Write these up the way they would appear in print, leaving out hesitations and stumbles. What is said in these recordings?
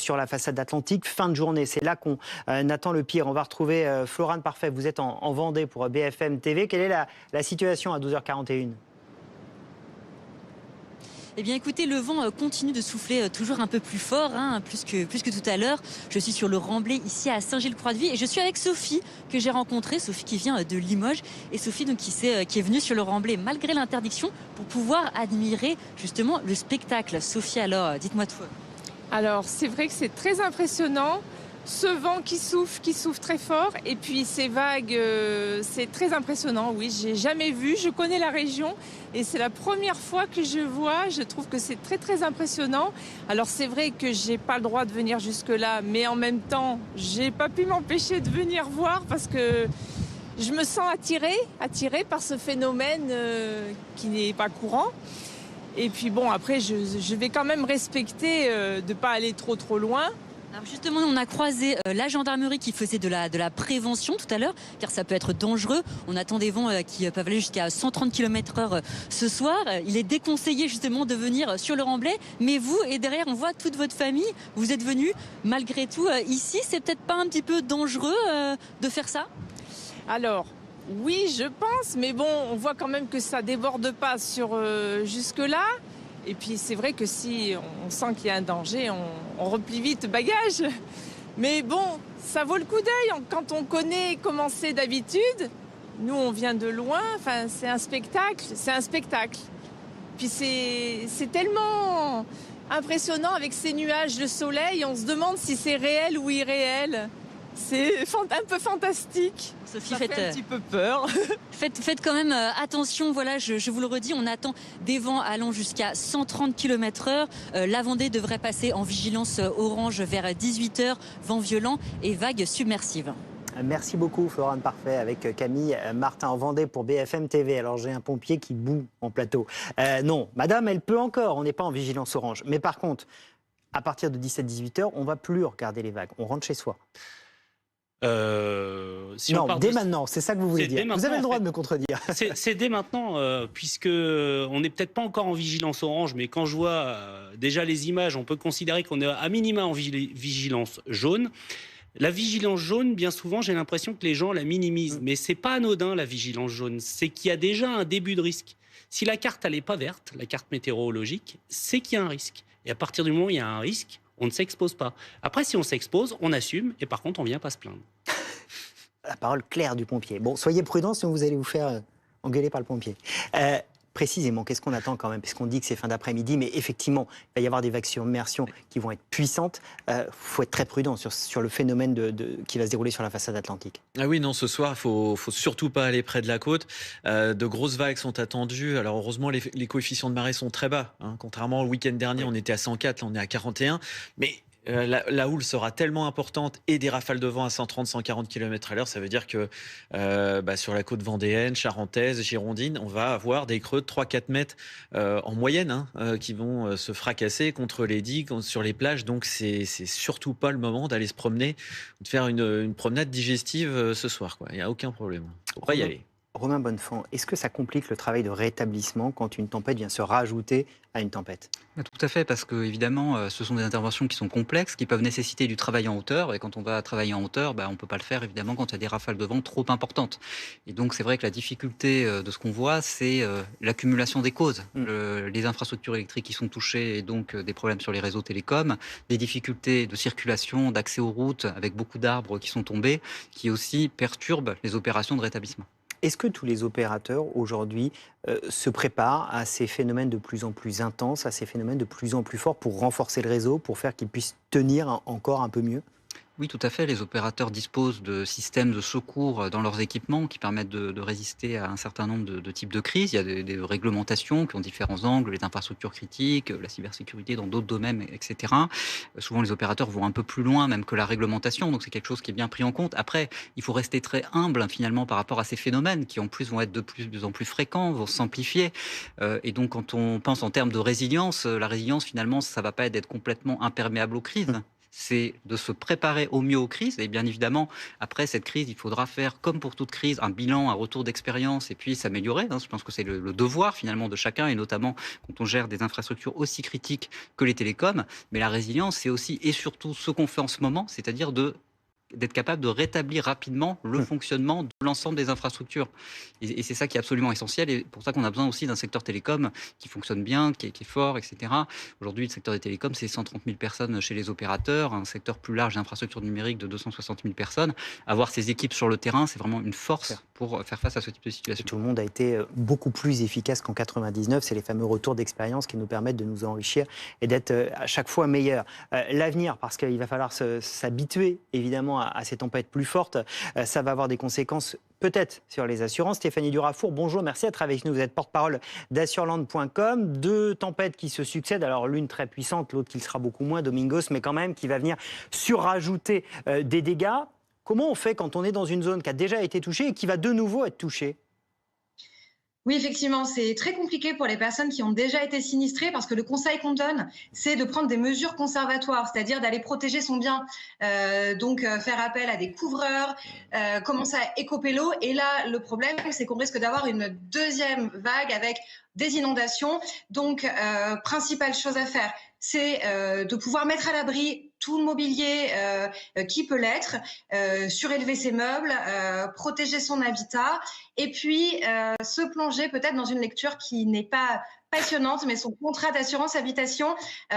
sur la façade atlantique. Fin de journée, c'est là qu'on attend le pire. On va retrouver Florane Parfait. Vous êtes en Vendée pour BFM TV. Quelle est la situation à 12h41 ? Eh bien écoutez, le vent continue de souffler toujours un peu plus fort, plus que tout à l'heure. Je suis sur le Remblai ici à Saint-Gilles-Croix-de-Vie et je suis avec Sophie que j'ai rencontrée, Sophie qui vient de Limoges et Sophie donc, qui est venue sur le Remblai malgré l'interdiction pour pouvoir admirer justement le spectacle. Sophie, alors dites-moi tout. Alors c'est vrai que c'est très impressionnant. Ce vent qui souffle très fort et puis ces vagues, c'est très impressionnant. Oui, j'ai jamais vu, je connais la région et c'est la première fois que je vois. Je trouve que c'est très impressionnant. Alors c'est vrai que j'ai pas le droit de venir jusque là, mais en même temps, j'ai pas pu m'empêcher de venir voir parce que je me sens attirée par ce phénomène qui n'est pas courant. Et puis bon, après, je vais quand même respecter de pas aller trop loin. Alors justement, on a croisé la gendarmerie qui faisait de la prévention tout à l'heure, car ça peut être dangereux. On attend des vents qui peuvent aller jusqu'à 130 km/h ce soir. Il est déconseillé justement de venir sur le Remblai. Mais vous, et derrière, on voit toute votre famille. Vous êtes venus malgré tout ici. C'est peut-être pas un petit peu dangereux de faire ça ? Alors, oui, je pense, mais bon, on voit quand même que ça déborde pas sur jusque-là. Et puis c'est vrai que si on sent qu'il y a un danger, on replie vite bagages. Mais bon, ça vaut le coup d'œil quand on connaît comment c'est d'habitude. Nous, on vient de loin, enfin, c'est un spectacle. Puis c'est tellement impressionnant avec ces nuages de soleil, on se demande si c'est réel ou irréel. C'est un peu fantastique. Sophie, ça fait un petit peu peur. Faites quand même attention, voilà, je vous le redis, on attend des vents allant jusqu'à 130 km/h. La Vendée devrait passer en vigilance orange vers 18h, vent violent et vagues submersives. Merci beaucoup Florane Parfait avec Camille Martin en Vendée pour BFM TV. Alors j'ai un pompier qui boue en plateau. Non, madame, elle peut encore, on n'est pas en vigilance orange. Mais par contre, à partir de 17-18h, on ne va plus regarder les vagues, on rentre chez soi. Dès maintenant, c'est ça que vous voulez dire. Vous avez le droit de me contredire. C'est dès maintenant, puisque on n'est peut-être pas encore en vigilance orange, mais quand je vois déjà les images, on peut considérer qu'on est à minima en vigilance jaune. La vigilance jaune, bien souvent, j'ai l'impression que les gens la minimisent. Mais c'est pas anodin, la vigilance jaune. C'est qu'il y a déjà un début de risque. Si la carte, elle n'est pas verte, la carte météorologique, c'est qu'il y a un risque. Et à partir du moment où il y a un risque, on ne s'expose pas. Après, si on s'expose, on assume et par contre, on ne vient pas se plaindre. La parole claire du pompier. Bon, soyez prudents, sinon vous allez vous faire engueuler par le pompier. Précisément, qu'est-ce qu'on attend quand même ? Puisqu'on dit que c'est fin d'après-midi, mais effectivement, il va y avoir des vagues submersion qui vont être puissantes. Il faut être très prudent sur le phénomène qui va se dérouler sur la façade atlantique. Ah oui, non, ce soir, il faut surtout pas aller près de la côte. De grosses vagues sont attendues. Alors heureusement, les coefficients de marée sont très bas. Contrairement au week-end dernier, on était à 104, là on est à 41. Mais la houle sera tellement importante et des rafales de vent à 130-140 km/h, ça veut dire que sur la côte vendéenne, charentaise, girondine, on va avoir des creux de 3-4 mètres en moyenne qui vont se fracasser contre les digues, sur les plages. Donc c'est surtout pas le moment d'aller se promener, de faire une promenade digestive ce soir. Il n'y a aucun problème. On va y aller. Romain Bonnefond, est-ce que ça complique le travail de rétablissement quand une tempête vient se rajouter à une tempête ? Tout à fait, parce que évidemment, ce sont des interventions qui sont complexes, qui peuvent nécessiter du travail en hauteur. Et quand on va travailler en hauteur, on ne peut pas le faire évidemment quand il y a des rafales de vent trop importantes. Et donc c'est vrai que la difficulté de ce qu'on voit, c'est l'accumulation des causes. Les infrastructures électriques qui sont touchées et donc des problèmes sur les réseaux télécoms, des difficultés de circulation, d'accès aux routes avec beaucoup d'arbres qui sont tombés, qui aussi perturbent les opérations de rétablissement. Est-ce que tous les opérateurs aujourd'hui se préparent à ces phénomènes de plus en plus intenses, à ces phénomènes de plus en plus forts pour renforcer le réseau, pour faire qu'il puisse tenir encore un peu mieux ? Oui, tout à fait. Les opérateurs disposent de systèmes de secours dans leurs équipements qui permettent de résister à un certain nombre de types de crises. Il y a des réglementations qui ont différents angles, les infrastructures critiques, la cybersécurité dans d'autres domaines, etc. Souvent, les opérateurs vont un peu plus loin même que la réglementation, donc c'est quelque chose qui est bien pris en compte. Après, il faut rester très humble finalement par rapport à ces phénomènes qui en plus vont être de plus en plus fréquents, vont s'amplifier. Et donc, quand on pense en termes de résilience, la résilience finalement, ça ne va pas être d'être complètement imperméable aux crises. c'est de se préparer au mieux aux crises. Et bien évidemment, après cette crise, il faudra faire, comme pour toute crise, un bilan, un retour d'expérience et puis s'améliorer. Je pense que c'est le devoir finalement de chacun, et notamment quand on gère des infrastructures aussi critiques que les télécoms. Mais la résilience, c'est aussi et surtout ce qu'on fait en ce moment, c'est-à-dire d'être capable de rétablir rapidement le fonctionnement de l'ensemble des infrastructures. Et c'est ça qui est absolument essentiel, et pour ça qu'on a besoin aussi d'un secteur télécom qui fonctionne bien, qui est fort, etc. Aujourd'hui, le secteur des télécoms, c'est 130 000 personnes chez les opérateurs, un secteur plus large d'infrastructures numériques de 260 000 personnes. Avoir ces équipes sur le terrain, c'est vraiment une force pour faire face à ce type de situation. Et tout le monde a été beaucoup plus efficace qu'en 99. C'est les fameux retours d'expérience qui nous permettent de nous enrichir et d'être à chaque fois meilleurs. L'avenir, parce qu'il va falloir s'habituer évidemment à ces tempêtes plus fortes, ça va avoir des conséquences peut-être sur les assurances. Stéphanie Durafour, bonjour, merci d'être avec nous. Vous êtes porte-parole d'assureland.com. Deux tempêtes qui se succèdent, alors l'une très puissante, l'autre qui le sera beaucoup moins, Domingos, mais quand même qui va venir surrajouter des dégâts. Comment on fait quand on est dans une zone qui a déjà été touchée et qui va de nouveau être touchée ? Oui, effectivement, c'est très compliqué pour les personnes qui ont déjà été sinistrées, parce que le conseil qu'on donne, c'est de prendre des mesures conservatoires, c'est-à-dire d'aller protéger son bien, donc faire appel à des couvreurs, commencer à écoper l'eau. Et là, le problème, c'est qu'on risque d'avoir une deuxième vague avec des inondations. Donc, principale chose à faire, c'est de pouvoir mettre à l'abri tout le mobilier qui peut l'être, surélever ses meubles, protéger son habitat, et puis se plonger peut-être dans une lecture qui n'est pas passionnante, mais son contrat d'assurance habitation,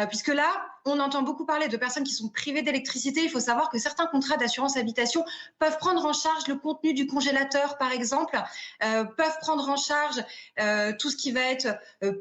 puisque là, on entend beaucoup parler de personnes qui sont privées d'électricité. Il faut savoir que certains contrats d'assurance habitation peuvent prendre en charge le contenu du congélateur, par exemple, peuvent prendre en charge tout ce qui va être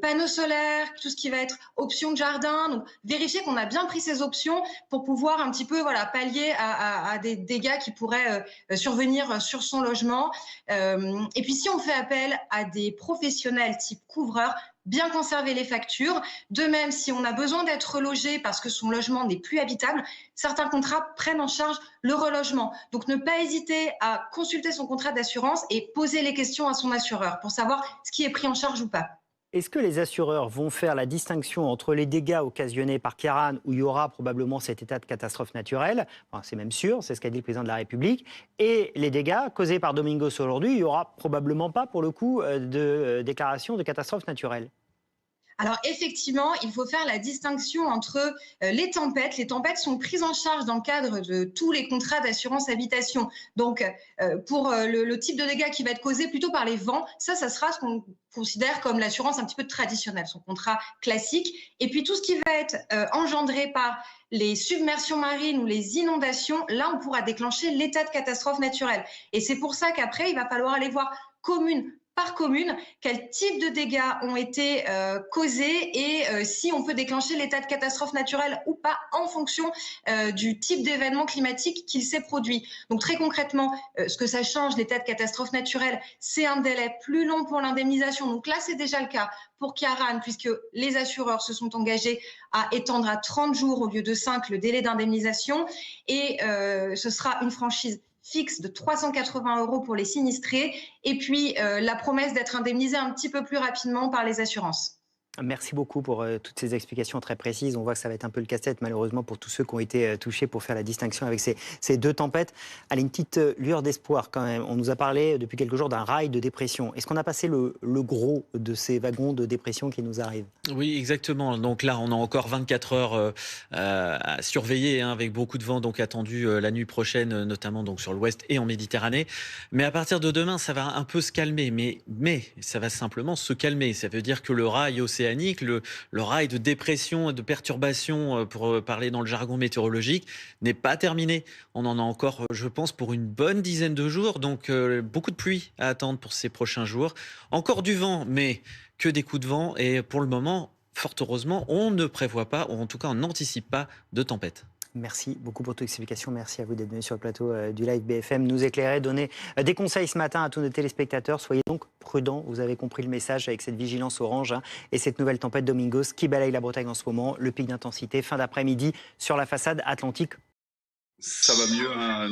panneaux solaires, tout ce qui va être options de jardin. Donc, vérifier qu'on a bien pris ces options pour pouvoir un petit peu pallier à des dégâts qui pourraient survenir sur son logement. Et puis, si on fait appel à des professionnels type couvreur, bien conserver les factures. De même, si on a besoin d'être relogé parce que son logement n'est plus habitable, certains contrats prennent en charge le relogement. Donc, ne pas hésiter à consulter son contrat d'assurance et poser les questions à son assureur pour savoir ce qui est pris en charge ou pas. Est-ce que les assureurs vont faire la distinction entre les dégâts occasionnés par Ciarán, où il y aura probablement cet état de catastrophe naturelle, enfin, c'est même sûr, c'est ce qu'a dit le président de la République, et les dégâts causés par Domingos aujourd'hui, il n'y aura probablement pas, pour le coup, de déclaration de catastrophe naturelle? Alors effectivement, il faut faire la distinction entre les tempêtes. Les tempêtes sont prises en charge dans le cadre de tous les contrats d'assurance habitation. Donc pour le type de dégâts qui va être causé plutôt par les vents, ça sera ce qu'on considère comme l'assurance un petit peu traditionnelle, son contrat classique. Et puis tout ce qui va être engendré par les submersions marines ou les inondations, là on pourra déclencher l'état de catastrophe naturelle. Et c'est pour ça qu'après, il va falloir aller voir commune par commune, quels types de dégâts ont été causés et si on peut déclencher l'état de catastrophe naturelle ou pas en fonction du type d'événement climatique qu'il s'est produit. Donc très concrètement, ce que ça change, l'état de catastrophe naturelle, c'est un délai plus long pour l'indemnisation. Donc là, c'est déjà le cas pour Ciarán, puisque les assureurs se sont engagés à étendre à 30 jours au lieu de 5 le délai d'indemnisation, et ce sera une franchise fixe de 380 € pour les sinistrés, et puis la promesse d'être indemnisé un petit peu plus rapidement par les assurances. Merci beaucoup pour toutes ces explications très précises. On voit que ça va être un peu le casse-tête, malheureusement, pour tous ceux qui ont été touchés, pour faire la distinction avec ces deux tempêtes. Allez, une petite lueur d'espoir quand même. On nous a parlé depuis quelques jours d'un rail de dépression. Est-ce qu'on a passé le gros de ces wagons de dépression qui nous arrivent? Oui, exactement. Donc là, on a encore 24 heures à surveiller, avec beaucoup de vent donc attendu la nuit prochaine, notamment donc sur l'ouest et en Méditerranée. Mais à partir de demain, ça va un peu se calmer. Mais ça va simplement se calmer. Ça veut dire que le rail océanique, le rail de dépression et de perturbation, pour parler dans le jargon météorologique, n'est pas terminé. On en a encore, je pense, pour une bonne dizaine de jours. Donc beaucoup de pluie à attendre pour ces prochains jours. Encore du vent, mais que des coups de vent. Et pour le moment, fort heureusement, on ne prévoit pas, ou en tout cas on n'anticipe pas de tempête. Merci beaucoup pour toute explication. Merci à vous d'être venu sur le plateau du Live BFM, nous éclairer, donner des conseils ce matin à tous nos téléspectateurs. Soyez donc prudents, vous avez compris le message avec cette vigilance orange et cette nouvelle tempête Domingos qui balaye la Bretagne en ce moment. Le pic d'intensité fin d'après-midi sur la façade atlantique. Ça va mieux, hein.